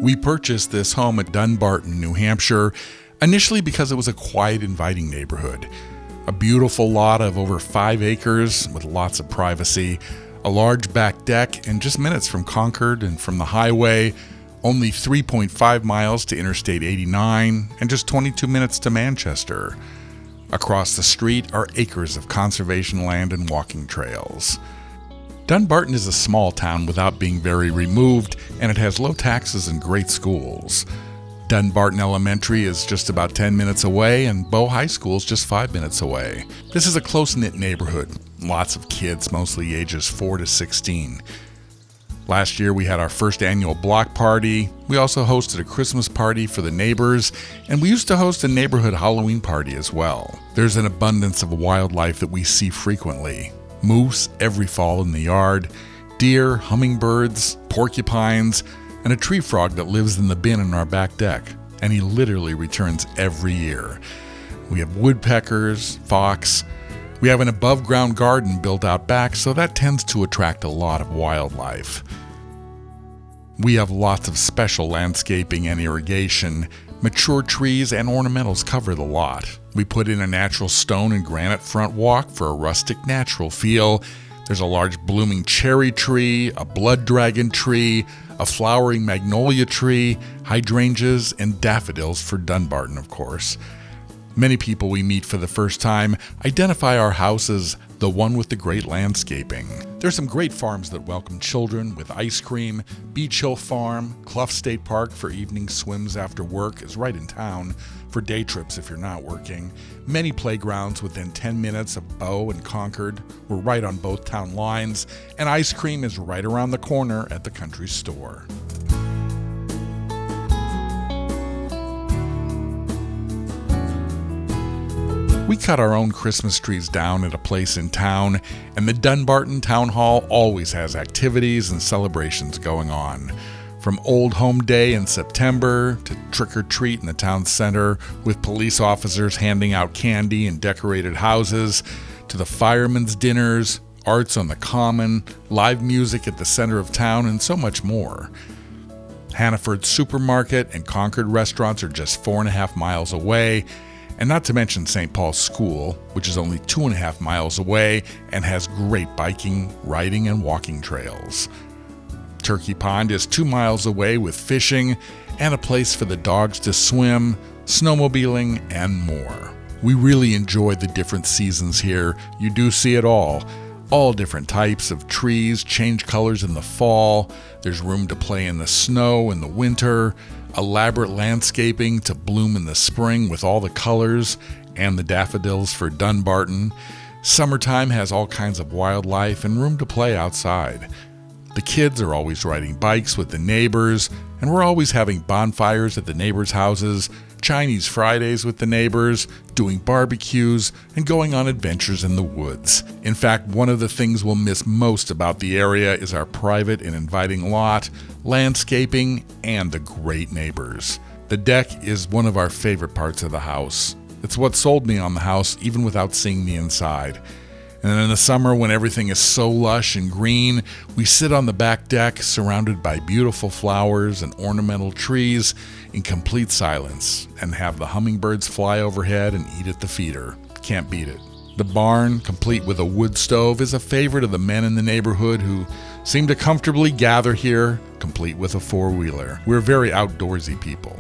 We purchased this home at Dunbarton, New Hampshire, initially because it was a quiet, inviting neighborhood. A beautiful lot of over 5 acres with lots of privacy, a large back deck, and just minutes from Concord and from the highway, only 3.5 miles to Interstate 89, and just 22 minutes to Manchester. Across the street are acres of conservation land and walking trails. Dunbarton is a small town without being very removed, and it has low taxes and great schools. Dunbarton Elementary is just about 10 minutes away, and Bow High School is just 5 minutes away. This is a close-knit neighborhood. Lots of kids, mostly ages 4 to 16. Last year we had our first annual block party. We also hosted a Christmas party for the neighbors, and we used to host a neighborhood Halloween party as well. There's an abundance of wildlife that we see frequently. Moose every fall in the yard, deer, hummingbirds, porcupines, and a tree frog that lives in the bin in our back deck, and he literally returns every year. We have woodpeckers, fox. We have an above-ground garden built out back, so that tends to attract a lot of wildlife. We have lots of special landscaping and irrigation. Mature trees and ornamentals cover the lot. We put in a natural stone and granite front walk for a rustic, natural feel. There's a large blooming cherry tree, a blood dragon tree, a flowering magnolia tree, hydrangeas, and daffodils for Dunbarton, of course. Many people we meet for the first time identify our house as the one with the great landscaping. There's some great farms that welcome children with ice cream. Beach Hill Farm, Clough State Park for evening swims after work is right in town for day trips if you're not working. Many playgrounds within 10 minutes of Bow and Concord. We're right on both town lines, and ice cream is right around the corner at the country store. We cut our own Christmas trees down at a place in town, and the Dunbarton Town Hall always has activities and celebrations going on. From Old Home Day in September to Trick or Treat in the town center with police officers handing out candy and decorated houses, to the firemen's dinners, arts on the common, live music at the center of town, and so much more. Hannaford Supermarket and Concord restaurants are just 4.5 miles away, and not to mention St. Paul's School, which is only 2.5 miles away and has great biking, riding, and walking trails. Turkey Pond is 2 miles away with fishing and a place for the dogs to swim, snowmobiling, and more. We really enjoy the different seasons here. You do see it all. All different types of trees change colors in the fall. There's room to play in the snow in the winter. Elaborate landscaping to bloom in the spring with all the colors and the daffodils for Dunbarton. Summertime has all kinds of wildlife and room to play outside. The kids are always riding bikes with the neighbors, and we're always having bonfires at the neighbors' houses, Chinese Fridays with the neighbors, doing barbecues, and going on adventures in the woods. In fact, one of the things we'll miss most about the area is our private and inviting lot, landscaping, and the great neighbors. The deck is one of our favorite parts of the house. It's what sold me on the house even without seeing the inside. And then in the summer, when everything is so lush and green, we sit on the back deck surrounded by beautiful flowers and ornamental trees in complete silence and have the hummingbirds fly overhead and eat at the feeder. Can't beat it. The barn, complete with a wood stove, is a favorite of the men in the neighborhood who seem to comfortably gather here, complete with a four-wheeler. We're very outdoorsy people.